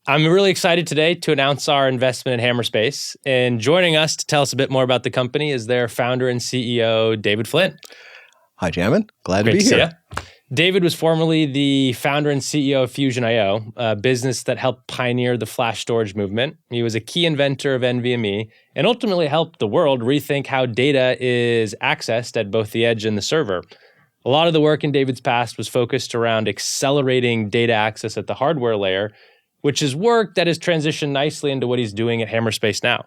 I'm really excited today to announce our investment in Hammerspace. And joining us to tell us a bit more about the company is their founder and CEO, David Flynn. Hi, Jamin. Glad Great to be see here. you. David was formerly the founder and CEO of Fusion.io, a business that helped pioneer the flash storage movement. He was a key inventor of NVMe and ultimately helped the world rethink how data is accessed at both the edge and the server. A lot of the work in David's past was focused around accelerating data access at the hardware layer, which is work that has transitioned nicely into what he's doing at Hammerspace now,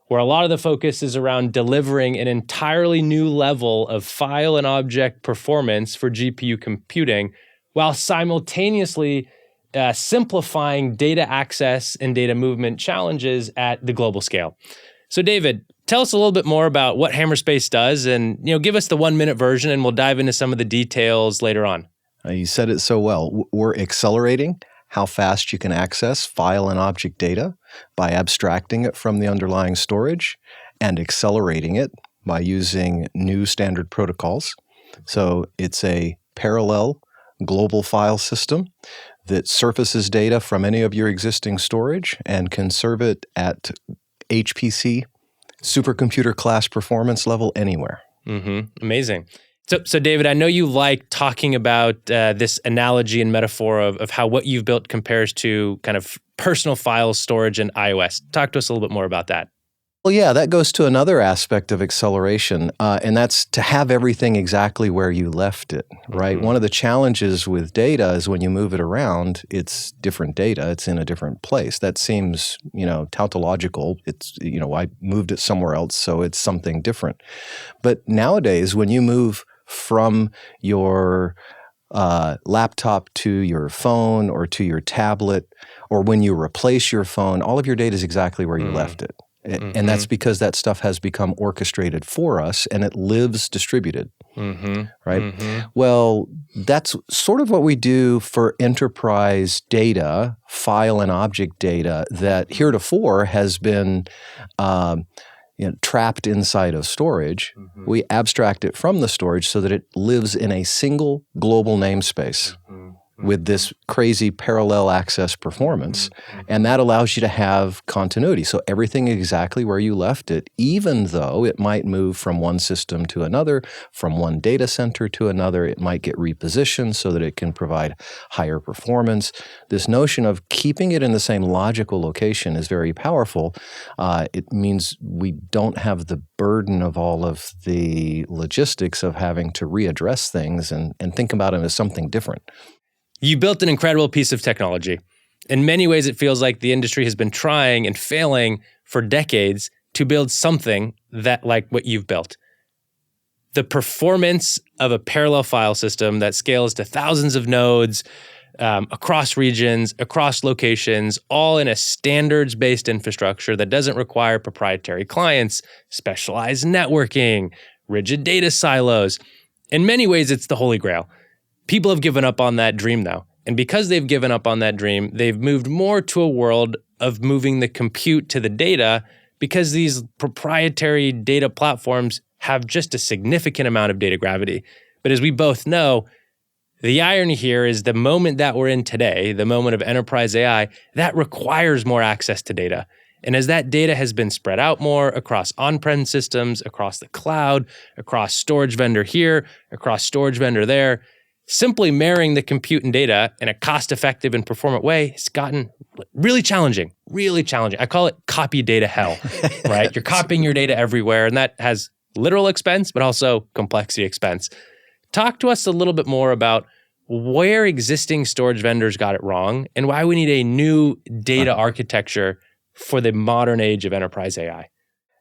where a lot of the focus is around delivering an entirely new level of file and object performance for GPU computing, while simultaneously simplifying data access and data movement challenges at the global scale. So David, tell us a little bit more about what Hammerspace does and give us the 1-minute version and we'll dive into some of the details later on. You said it so well. We're accelerating how fast you can access file and object data by abstracting it from the underlying storage and accelerating it by using new standard protocols. So it's a parallel global file system that surfaces data from any of your existing storage and can serve it at HPC supercomputer class performance level anywhere. Amazing. So David, I know you like talking about this analogy and metaphor of how what you've built compares to kind of personal file storage in iOS. Talk to us a little bit more about that. Well, yeah, that goes to another aspect of acceleration, and that's to have everything exactly where you left it, right? One of the challenges with data is when you move it around, it's different data. It's in a different place. That seems, tautological. It's, I moved it somewhere else, so it's something different. But nowadays, when you move from your laptop to your phone or to your tablet, or when you replace your phone, all of your data is exactly where you left it. And that's because that stuff has become orchestrated for us and it lives distributed, right? Well, that's sort of what we do for enterprise data, file and object data that heretofore has been trapped inside of storage. We abstract it from the storage so that it lives in a single global namespace with this crazy parallel access performance. And that allows you to have continuity. So everything exactly where you left it, even though it might move from one system to another, from one data center to another, it might get repositioned so that it can provide higher performance. This notion of keeping it in the same logical location is very powerful. It means we don't have the burden of all of the logistics of having to readdress things and think about them as something different. You built an incredible piece of technology. In many ways, it feels like the industry has been trying and failing for decades to build something that like what you've built. The performance of a parallel file system that scales to thousands of nodes across regions, across locations, all in a standards-based infrastructure that doesn't require proprietary clients, specialized networking, rigid data silos. In many ways, it's the holy grail. People have given up on that dream now. And because they've given up on that dream, they've moved more to a world of moving the compute to the data because these proprietary data platforms have just a significant amount of data gravity. But as we both know, the irony here is the moment that we're in today, the moment of enterprise AI, that requires more access to data. And as that data has been spread out more across on-prem systems, across the cloud, across storage vendor here, across storage vendor there, simply marrying the compute and data in a cost-effective and performant way has gotten really challenging, really challenging. I call it copy data hell, right? You're copying your data everywhere, and that has literal expense, but also complexity expense. Talk to us a little bit more about where existing storage vendors got it wrong and why we need a new data architecture for the modern age of enterprise AI.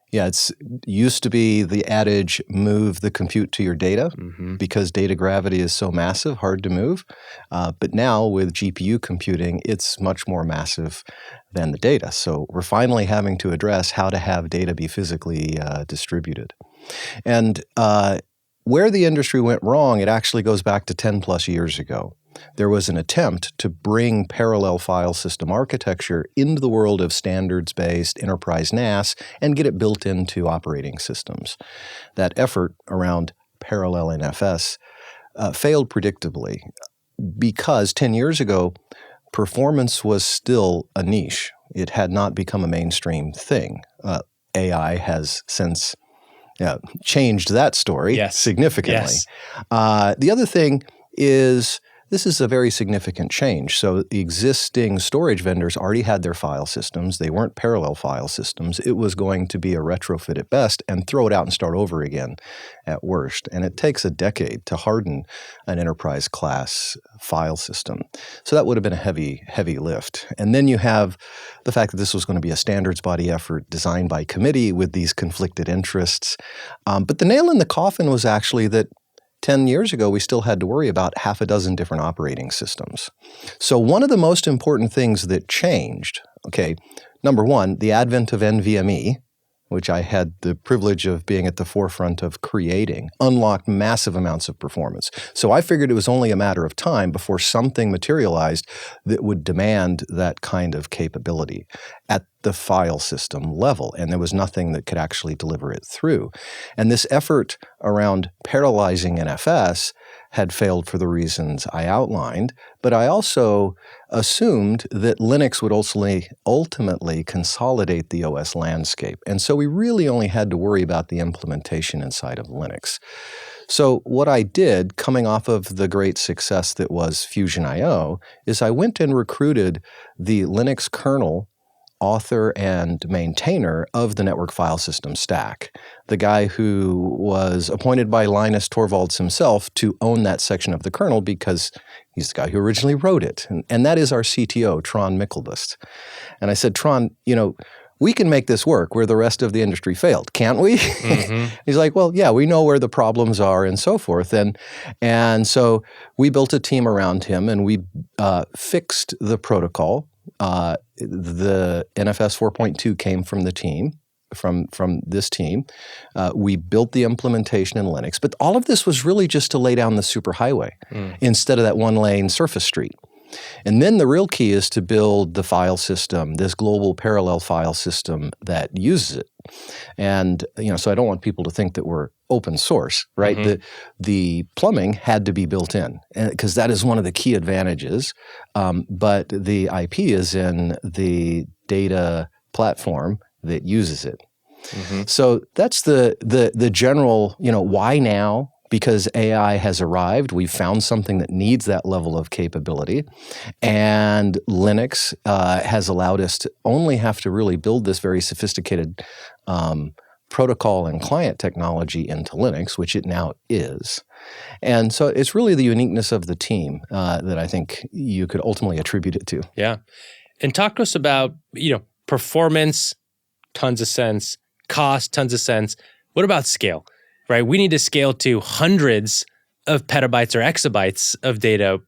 Yeah, it's used to be the adage, move the compute to your data, because data gravity is so massive, hard to move. But now with GPU computing, it's much more massive than the data. So we're finally having to address how to have data be physically distributed. And where the industry went wrong, it actually goes back to 10 plus years ago. There was an attempt to bring parallel file system architecture into the world of standards-based enterprise NAS and get it built into operating systems. That effort around parallel NFS failed predictably because 10 years ago, performance was still a niche. It had not become a mainstream thing. AI has since changed that story significantly. Yes. The other thing is this is a very significant change. So the existing storage vendors already had their file systems. They weren't parallel file systems. It was going to be a retrofit at best and throw it out and start over again at worst. And it takes a decade to harden an enterprise class file system. So that would have been a heavy, heavy lift. And then you have the fact that this was going to be a standards body effort designed by committee with these conflicted interests. But the nail in the coffin was actually that 10 years ago, we still had to worry about half a dozen different operating systems. So one of the most important things that changed, number one, the advent of NVMe, which I had the privilege of being at the forefront of creating, unlocked massive amounts of performance. So I figured it was only a matter of time before something materialized that would demand that kind of capability at the file system level, and there was nothing that could actually deliver it through. And this effort around parallelizing NFS had failed for the reasons I outlined, but I also assumed that Linux would ultimately consolidate the OS landscape. And so we really only had to worry about the implementation inside of Linux. So what I did, coming off of the great success that was Fusion.io, is I went and recruited the Linux kernel author and maintainer of the network file system stack, the guy who was appointed by Linus Torvalds himself to own that section of the kernel because he's the guy who originally wrote it. And that is our CTO, Tron Mikkelbust. And I said, Tron, we can make this work where the rest of the industry failed, can't we? Mm-hmm. He's like, well, yeah, we know where the problems are and so forth. And so we built a team around him and we fixed the protocol. The NFS 4.2 came from the team, from this team. We built the implementation in Linux, but all of this was really just to lay down the superhighway instead of that one-lane surface street. And then the real key is to build the file system, this global parallel file system that uses it. And so I don't want people to think that we're open source, right? Mm-hmm. The plumbing had to be built in because that is one of the key advantages. But the IP is in the data platform that uses it. Mm-hmm. So that's the general, why now? Because AI has arrived. We've found something that needs that level of capability. And Linux has allowed us to only have to really build this very sophisticated protocol and client technology into Linux, which it now is. And so it's really the uniqueness of the team that I think you could ultimately attribute it to. Yeah. And talk to us about, performance, tons of sense, cost, tons of sense. What about scale? Right, we need to scale to hundreds of petabytes or exabytes of data.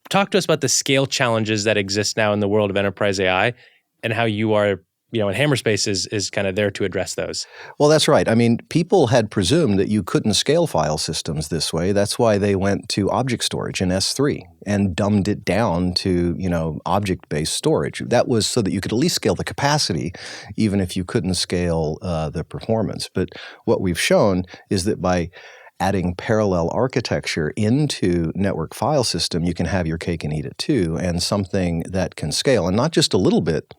Talk to us about the scale challenges that exist now in the world of enterprise AI and how you are, and Hammerspace is kind of there to address those. Well, that's right. I mean, people had presumed that you couldn't scale file systems this way. That's why they went to object storage in S3 and dumbed it down to, object-based storage. That was so that you could at least scale the capacity, even if you couldn't scale the performance. But what we've shown is that by adding parallel architecture into network file system, you can have your cake and eat it too, and something that can scale, and not just a little bit,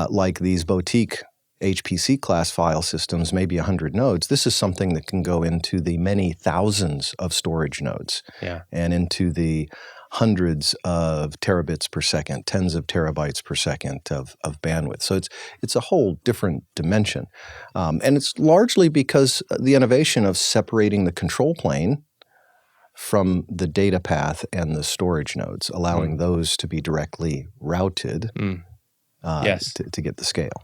like these boutique HPC class file systems, maybe 100 nodes. This is something that can go into the many thousands of storage nodes and into the hundreds of terabits per second, tens of terabytes per second of bandwidth. So it's a whole different dimension. And it's largely because the innovation of separating the control plane from the data path and the storage nodes, allowing those to be directly routed to get the scale.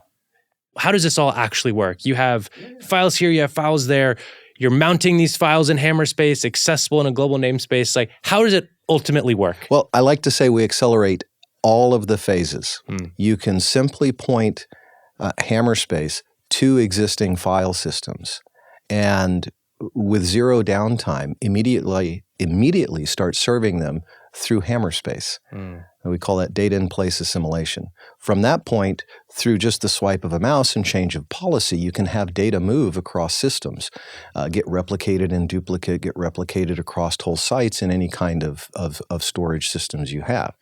How does this all actually work? You have files here, you have files there. You're mounting these files in Hammerspace, accessible in a global namespace. Like, how does it ultimately work? Well, I like to say we accelerate all of the phases. You can simply point Hammerspace to existing file systems and with zero downtime, immediately start serving them through Hammerspace. And we call that data in place assimilation. From that point, through just the swipe of a mouse and change of policy, you can have data move across systems, get replicated in duplicate, get replicated across whole sites in any kind of storage systems you have.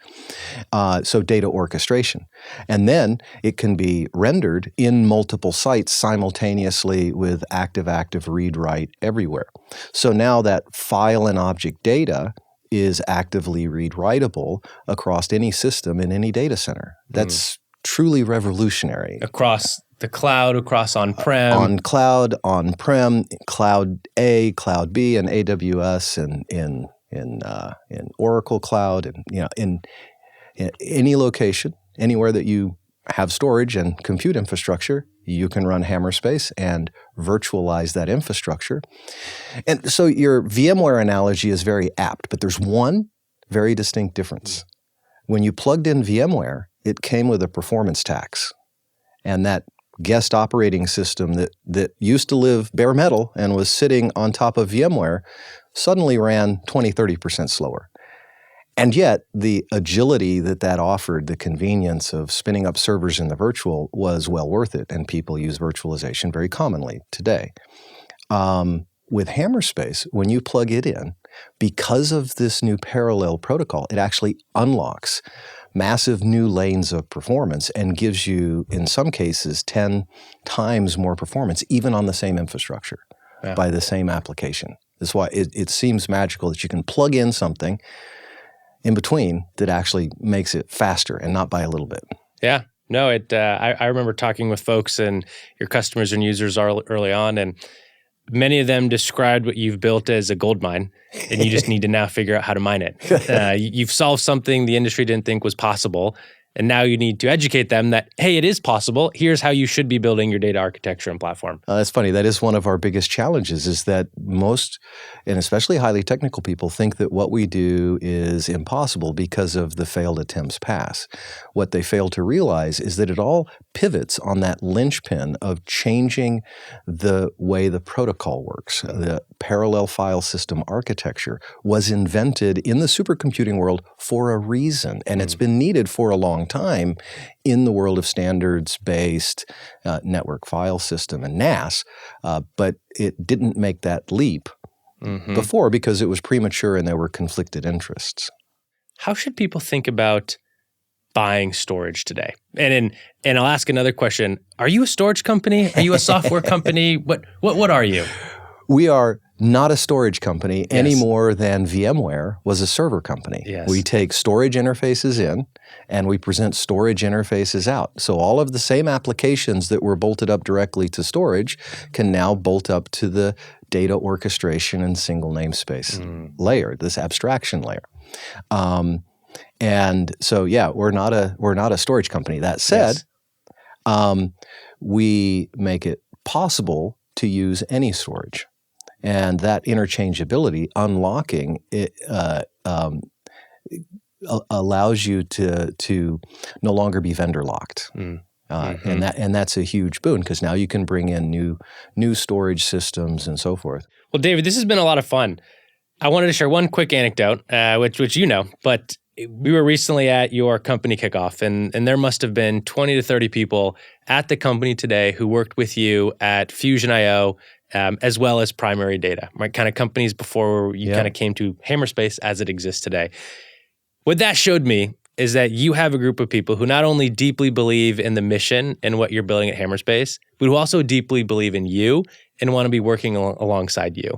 So data orchestration. And then it can be rendered in multiple sites simultaneously with active read-write everywhere. So now that file and object data is actively read-writable across any system in any data center. That's truly revolutionary. Across the cloud, across on-prem. On cloud, on-prem, cloud A, cloud B, and AWS, and in Oracle Cloud, and in any location, anywhere that you have storage and compute infrastructure, you can run Hammerspace and virtualize that infrastructure. And so your VMware analogy is very apt, but there's one very distinct difference. When you plugged in VMware, it came with a performance tax. And that guest operating system that used to live bare metal and was sitting on top of VMware suddenly ran 20, 30% slower. And yet, the agility that offered, the convenience of spinning up servers in the virtual, was well worth it, and people use virtualization very commonly today. With Hammerspace, when you plug it in, because of this new parallel protocol, it actually unlocks massive new lanes of performance and gives you, in some cases, 10 times more performance, even on the same infrastructure, by the same application. That's why it seems magical that you can plug in something in between that actually makes it faster and not by a little bit. Yeah. No, I remember talking with folks and your customers and users early on, and many of them described what you've built as a gold mine, and you just need to now figure out how to mine it. You've solved something the industry didn't think was possible, and now you need to educate them that, hey, it is possible. Here's how you should be building your data architecture and platform. That's funny. That is one of our biggest challenges, is that most, and especially highly technical people, think that what we do is impossible because of the failed attempts past. What they fail to realize is that it all pivots on that linchpin of changing the way the protocol works. The parallel file system architecture was invented in the supercomputing world for a reason, and it's been needed for a long time in the world of standards-based network file system and NAS, but it didn't make that leap before because it was premature and there were conflicted interests. How should people think about buying storage today? And I'll ask another question. Are you a storage company? Are you a software company? What are you? We are not a storage company any more than VMware was a server company. Yes. We take storage interfaces in and we present storage interfaces out. So all of the same applications that were bolted up directly to storage can now bolt up to the data orchestration and single namespace layer, this abstraction layer. And so, we're not a storage company. That said, we make it possible to use any storage. And that interchangeability, unlocking it, allows you to no longer be vendor locked, and that's a huge boon because now you can bring in new storage systems and so forth. Well, David, this has been a lot of fun. I wanted to share one quick anecdote, which you know, but we were recently at your company kickoff, and there must have been 20 to 30 people at the company today who worked with you at Fusion.io, as well as Primary Data, right? Kind of companies before you kind of came to Hammerspace as it exists today. What that showed me is that you have a group of people who not only deeply believe in the mission and what you're building at Hammerspace, but who also deeply believe in you and want to be working alongside you.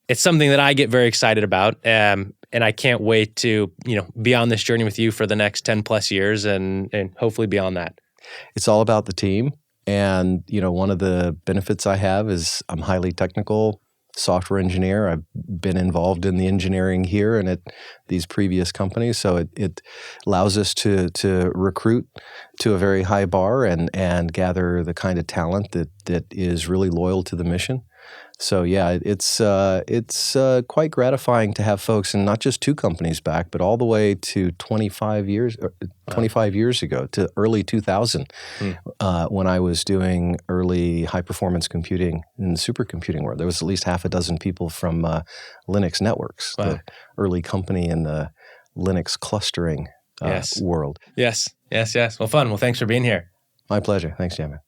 It's something that I get very excited about, and I can't wait to be on this journey with you for the next 10 plus years and hopefully beyond that. It's all about the team. And, one of the benefits I have is I'm highly technical software engineer. I've been involved in the engineering here and at these previous companies. So it allows us to recruit to a very high bar and gather the kind of talent that is really loyal to the mission. So it's quite gratifying to have folks in not just two companies back, but all the way to 25 years ago to early 2000, when I was doing early high performance computing in the supercomputing world. There was at least half a dozen people from Linux Networks, the early company in the Linux clustering Yes. world. Yes. Well, fun. Well, thanks for being here. My pleasure. Thanks, Jamin.